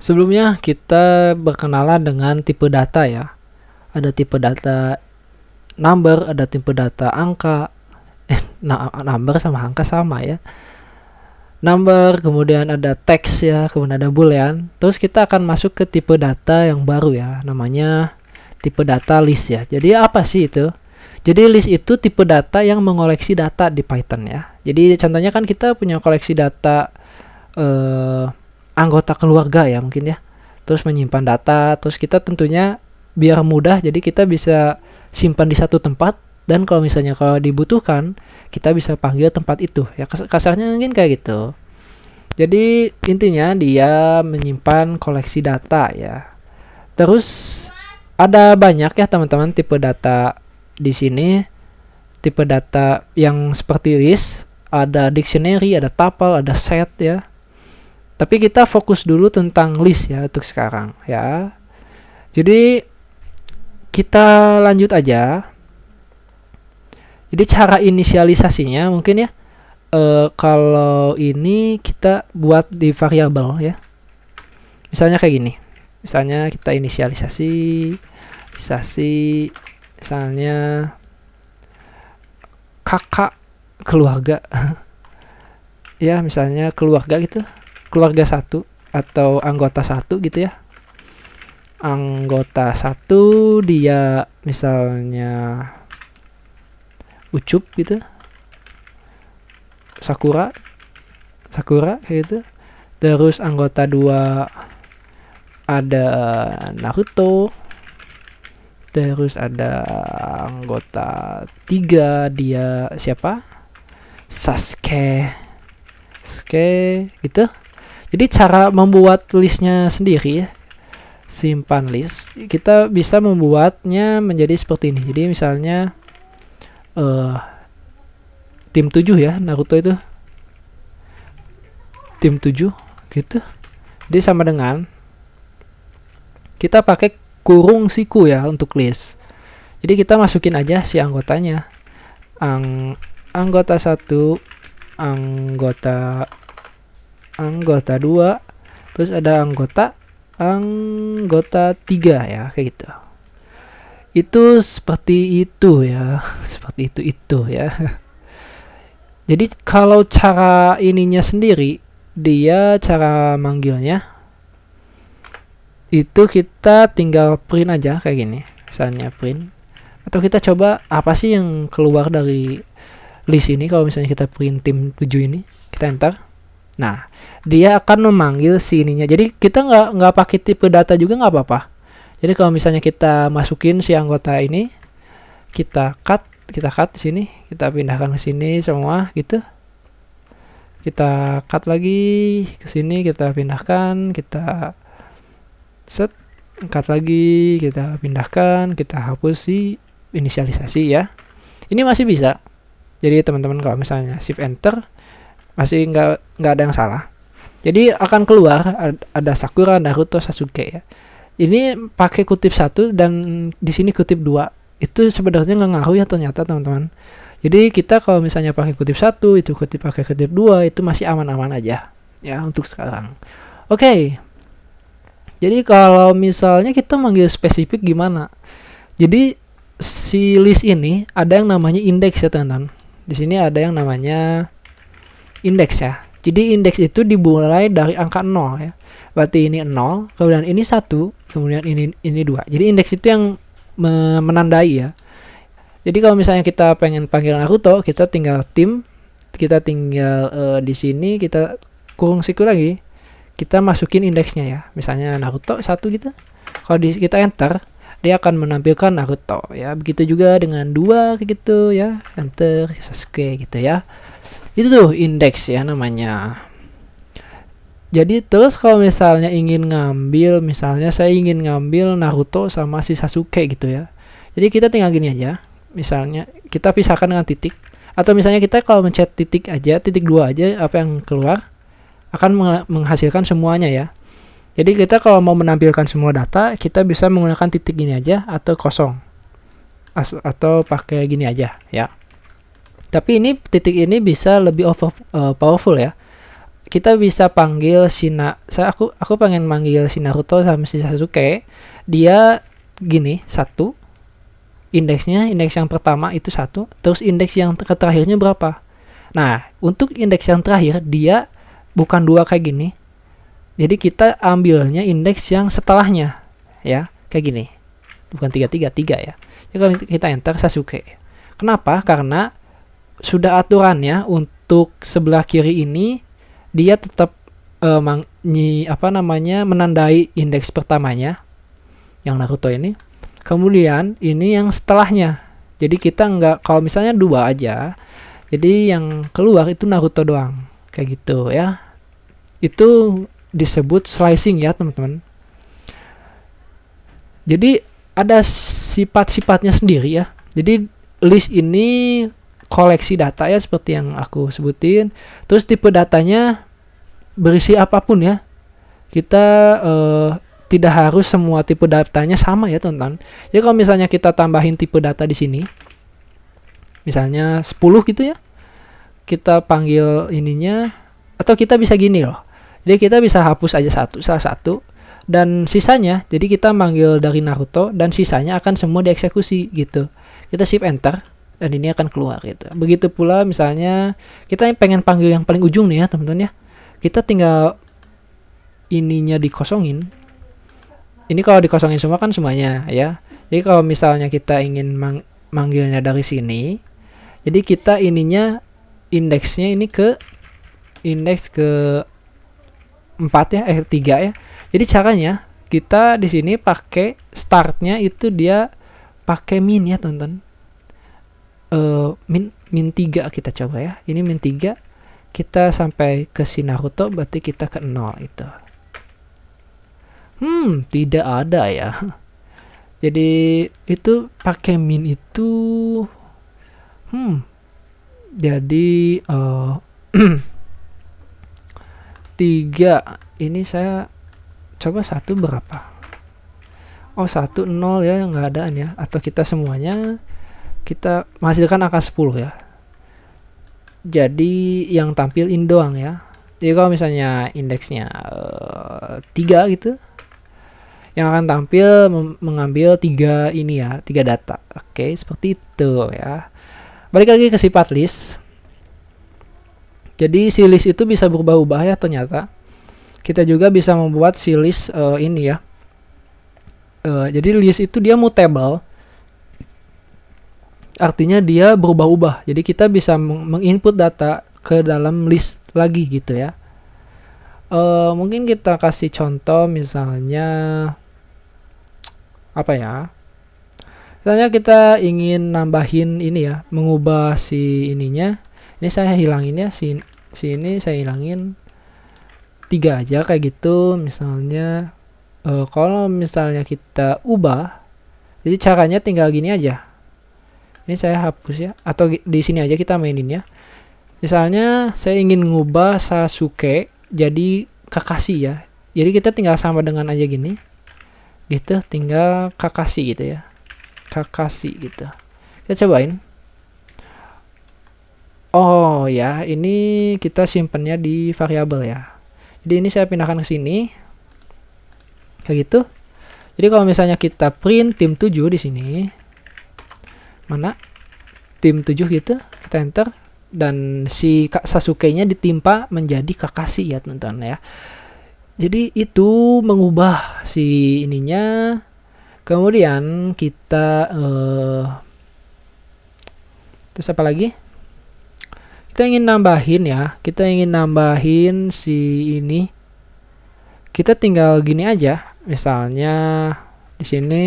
Sebelumnya kita berkenalan dengan tipe data ya. Ada tipe data number, ada tipe data angka. Number sama angka sama ya. Number, kemudian ada text ya, kemudian ada boolean. Terus kita akan masuk ke tipe data yang baru ya, namanya tipe data list ya. Jadi apa sih itu? Jadi list itu tipe data yang mengoleksi data di Python ya. Jadi contohnya kan kita punya koleksi data anggota keluarga ya mungkin ya. Terus menyimpan data, terus kita tentunya biar mudah jadi kita bisa simpan di satu tempat, dan kalau misalnya kalau dibutuhkan kita bisa panggil tempat itu ya, kasarnya mungkin kayak gitu. Jadi intinya dia menyimpan koleksi data ya. Terus ada banyak ya teman-teman tipe data di sini. Tipe data yang seperti list, ada dictionary, ada tuple, ada set ya. Tapi kita fokus dulu tentang list ya untuk sekarang ya. Jadi kita lanjut aja. Jadi cara inisialisasinya mungkin ya, kalau ini kita buat di variabel ya. Misalnya kayak gini. Misalnya kita inisialisasi misalnya kakak keluarga ya, misalnya keluarga gitu, keluarga 1 atau anggota 1 gitu ya. Anggota 1 dia misalnya Ucup gitu, Sakura kayak gitu. Terus anggota 2 ada Naruto. Terus ada anggota 3 dia siapa? Sasuke gitu. Jadi cara membuat listnya sendiri ya, simpan list, kita bisa membuatnya menjadi seperti ini. Jadi misalnya tim 7 ya, Naruto itu tim 7 gitu. Jadi sama dengan kita pakai kurung siku ya untuk list. Jadi kita masukin aja si anggotanya. Anggota 1, anggota 2, terus ada anggota 3 ya, kayak gitu. Itu seperti itu ya, seperti itu ya. Jadi kalau cara ininya sendiri, dia cara manggilnya itu kita tinggal print aja kayak gini, misalnya print. Atau kita coba apa sih yang keluar dari list ini kalau misalnya kita print tim 7 ini, kita enter. Nah, dia akan memanggil si ininya. Jadi kita nggak pakai tipe data juga nggak apa-apa. Jadi kalau misalnya kita masukin si anggota ini, kita cut di sini, kita pindahkan ke sini semua gitu. Kita cut lagi ke sini, kita pindahkan, kita set, cut lagi, kita pindahkan, kita hapus si inisialisasi ya. Ini masih bisa. Jadi teman-teman kalau misalnya shift enter masih nggak ada yang salah. Jadi akan keluar ada Sakura, Naruto, Sasuke ya. Ini pakai kutip 1 dan di sini kutip 2. Itu sebenarnya nggak ngaruh ya ternyata teman-teman. Jadi kita kalau misalnya pakai kutip 1, itu pakai kutip 2, itu masih aman-aman aja ya untuk sekarang. Oke. Jadi kalau misalnya kita manggil spesifik gimana? Jadi si list ini ada yang namanya indeks ya teman-teman. Di sini ada yang namanya indeks ya. Jadi indeks itu dimulai dari angka 0 ya. Berarti ini 0, kemudian ini 1, kemudian ini 2. Jadi indeks itu yang menandai ya. Jadi kalau misalnya kita pengen panggil Naruto, kita tinggal tim, kita tinggal di sini kita kurung siku lagi, kita masukin indeksnya ya. Misalnya Naruto 1 gitu. Kalau kita enter, dia akan menampilkan Naruto ya. Begitu juga dengan 2 kayak gitu ya. Enter Sasuke gitu ya. Itu tuh indeks ya namanya. Jadi terus kalau misalnya ingin ngambil, misalnya saya ingin ngambil Naruto sama si Sasuke gitu ya. Jadi kita tinggal gini aja. Misalnya kita pisahkan dengan titik. Atau misalnya kita kalau mencet titik aja, titik 2 aja, apa yang keluar akan menghasilkan semuanya ya. Jadi kita kalau mau menampilkan semua data, kita bisa menggunakan titik gini aja atau kosong. Atau pakai gini aja ya. Tapi ini titik ini bisa lebih powerful ya. kita bisa panggil aku pengen manggil si Naruto sama si Sasuke. Dia gini, indeks yang pertama itu 1, terus indeks yang terakhirnya berapa. Nah, untuk indeks yang terakhir dia bukan 2 kayak gini. Jadi kita ambilnya indeks yang setelahnya, ya, kayak gini. Bukan 3 ya. Jadi kalau kita enter Sasuke. Kenapa? Karena sudah aturannya untuk sebelah kiri ini dia tetap menandai indeks pertamanya yang Naruto ini. Kemudian ini yang setelahnya. Jadi kita nggak, kalau misalnya 2 aja, jadi yang keluar itu Naruto doang. Kayak gitu ya. Itu disebut slicing ya, teman-teman. Jadi ada sifat-sifatnya sendiri ya. Jadi list ini koleksi data ya, seperti yang aku sebutin. Terus tipe datanya berisi apapun ya. Kita tidak harus semua tipe datanya sama ya, teman-teman. Jadi kalau misalnya kita tambahin tipe data di sini, misalnya 10 gitu ya, kita panggil ininya, atau kita bisa gini loh. Jadi kita bisa hapus aja salah satu, dan sisanya, jadi kita manggil dari Naruto, dan sisanya akan semua dieksekusi gitu. Kita shift enter, dan ini akan keluar gitu. Begitu pula misalnya kita pengen panggil yang paling ujung nih ya, teman-teman ya. Kita tinggal ininya dikosongin. Ini kalau dikosongin semua kan semuanya ya. Jadi kalau misalnya kita ingin manggilnya dari sini, jadi kita ininya indeksnya ini ke indeks ke 4 ya, 3 ya. Jadi caranya kita di sini pakai startnya itu dia pakai min ya, teman-teman. Min 3 kita coba ya. Ini min 3. Kita sampai ke si Naruto, berarti kita ke 0 itu. Tidak ada ya. Jadi itu pakai min itu jadi 3. Ini saya coba 1 berapa? Oh, 1 0 ya, nggak adaan ya. Atau kita semuanya kita menghasilkan angka 10 ya. Jadi yang tampil in doang ya. Jadi kalau misalnya indeksnya 3 gitu, yang akan tampil mengambil 3 ini ya, 3 data. Oke, seperti itu ya. Balik lagi ke sifat list. Jadi si list itu bisa berubah-ubah ya, ternyata. Kita juga bisa membuat si list ini ya. Jadi list itu dia mutable. Artinya dia berubah-ubah. Jadi kita bisa menginput data ke dalam list lagi gitu ya. Mungkin kita kasih contoh misalnya apa ya? Misalnya kita ingin nambahin ini ya, mengubah si ininya. Ini saya hilangin ya, si ini saya hilangin 3 aja kayak gitu. Misalnya kalau misalnya kita ubah, jadi caranya tinggal gini aja. Ini saya hapus ya, atau di sini aja kita mainin ya. Misalnya saya ingin ngubah Sasuke jadi Kakashi ya. Jadi kita tinggal sama dengan aja gini. Gitu, tinggal Kakashi gitu ya. Kakashi gitu. Kita cobain. Oh ya, ini kita simpennya di variabel ya. Jadi ini saya pindahkan ke sini. Kayak gitu. Jadi kalau misalnya kita print tim 7 di sini. Mana? Tim 7 gitu, kita enter. Dan si Sasuke-nya ditimpa menjadi Kakashi ya, teman-teman ya. Jadi itu mengubah si ininya. Kemudian kita terus apa lagi? Kita ingin nambahin ya. Kita ingin nambahin si ini. Kita tinggal gini aja. Misalnya di sini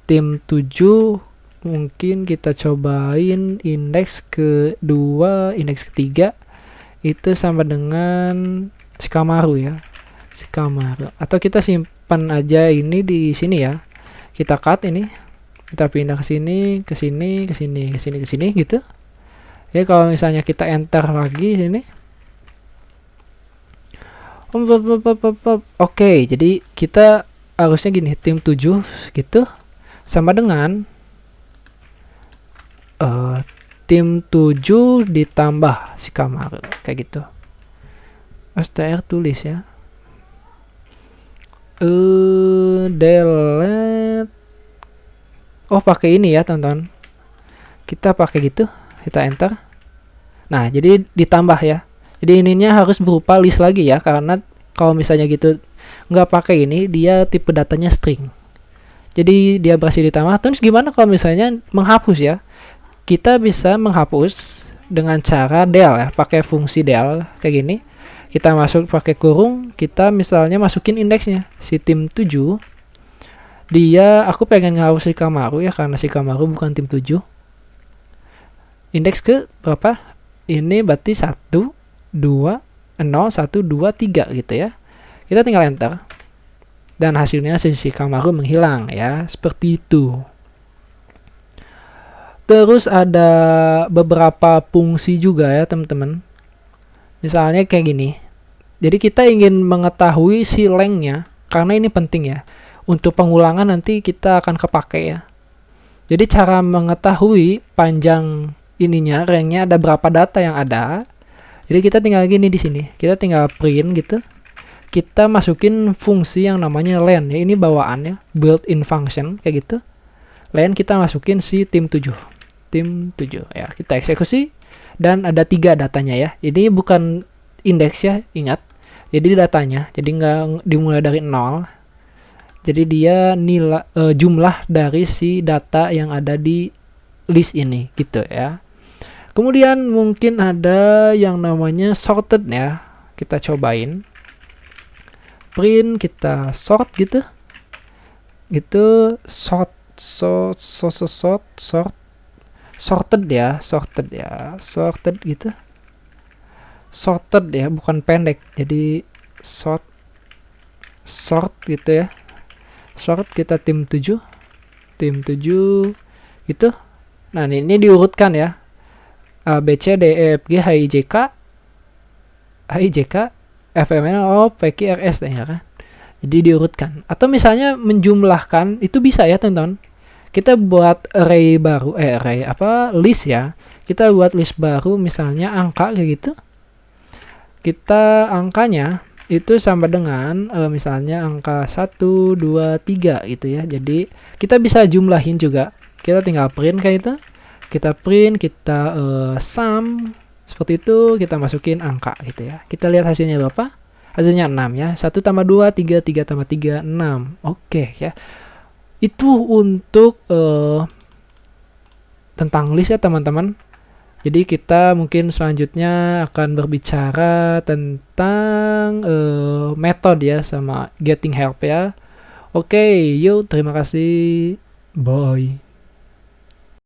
tim 7, mungkin kita cobain indeks kedua, indeks ketiga itu sama dengan Shikamaru ya. Shikamaru. Atau kita simpan aja ini di sini ya. Kita cut ini. Kita pindah ke sini, ke sini, ke sini, ke sini, ke sini gitu. Jadi kalau misalnya kita enter lagi sini. Oke, jadi kita harusnya gini, tim 7 gitu sama dengan tim 7 ditambah Shikamaru kayak gitu. str tulis ya. Delete. Oh, pakai ini ya, teman-teman. Kita pakai gitu, kita enter. Nah, jadi ditambah ya. Jadi ininya harus berupa list lagi ya, karena kalau misalnya gitu nggak pakai ini, dia tipe datanya string. Jadi dia berhasil ditambah. Terus gimana kalau misalnya menghapus ya? Kita bisa menghapus dengan cara del ya, pakai fungsi del kayak gini. Kita masuk pakai kurung, kita misalnya masukin indeksnya si tim 7. Dia aku pengen ngehapus si Kamaru ya, karena si Kamaru bukan tim 7. Indeks ke berapa? Ini berarti 1 2 0 1 2 3 gitu ya. Kita tinggal enter. Dan hasilnya si Kamaru menghilang ya, seperti itu. Terus ada beberapa fungsi juga ya, teman-teman. Misalnya kayak gini. Jadi kita ingin mengetahui si length-nya, karena ini penting ya. Untuk pengulangan nanti kita akan kepake ya. Jadi cara mengetahui panjang ininya, length-nya ada berapa data yang ada. Jadi kita tinggal gini di sini. Kita tinggal print gitu. Kita masukin fungsi yang namanya len ya. Ini bawaannya, built-in function kayak gitu. Len kita masukin si tim 7. Tim 7 ya. Kita eksekusi dan ada 3 datanya ya. Ini bukan indeks ya, ingat. Jadi datanya, jadi nggak dimulai dari 0. Jadi dia nilai jumlah dari si data yang ada di list ini gitu ya. Kemudian mungkin ada yang namanya sorted ya. Kita cobain. Print kita sort gitu. Gitu sorted ya, sorted gitu. Sorted ya, bukan pendek. Jadi sort gitu ya. Sort kita tim 7 gitu. Nah, ini diurutkan ya. A B C D E F G H I J K F M N O P Q R S ya kan. Jadi diurutkan. Atau misalnya menjumlahkan, itu bisa ya, teman-teman. Kita buat array baru, list ya. Kita buat list baru misalnya angka kayak gitu. Kita angkanya itu sama dengan misalnya angka 1, 2, 3 gitu ya. Jadi kita bisa jumlahin juga. Kita tinggal print kayak itu. Kita print, kita sum seperti itu, kita masukin angka gitu ya. Kita lihat hasilnya berapa? Hasilnya 6 ya. 1 tambah 2, 3, 3 tambah 3, 6. Oke ya. Itu untuk tentang list ya, teman-teman. Jadi kita mungkin selanjutnya akan berbicara tentang metode ya, sama getting help ya. Oke, yuk terima kasih. Bye.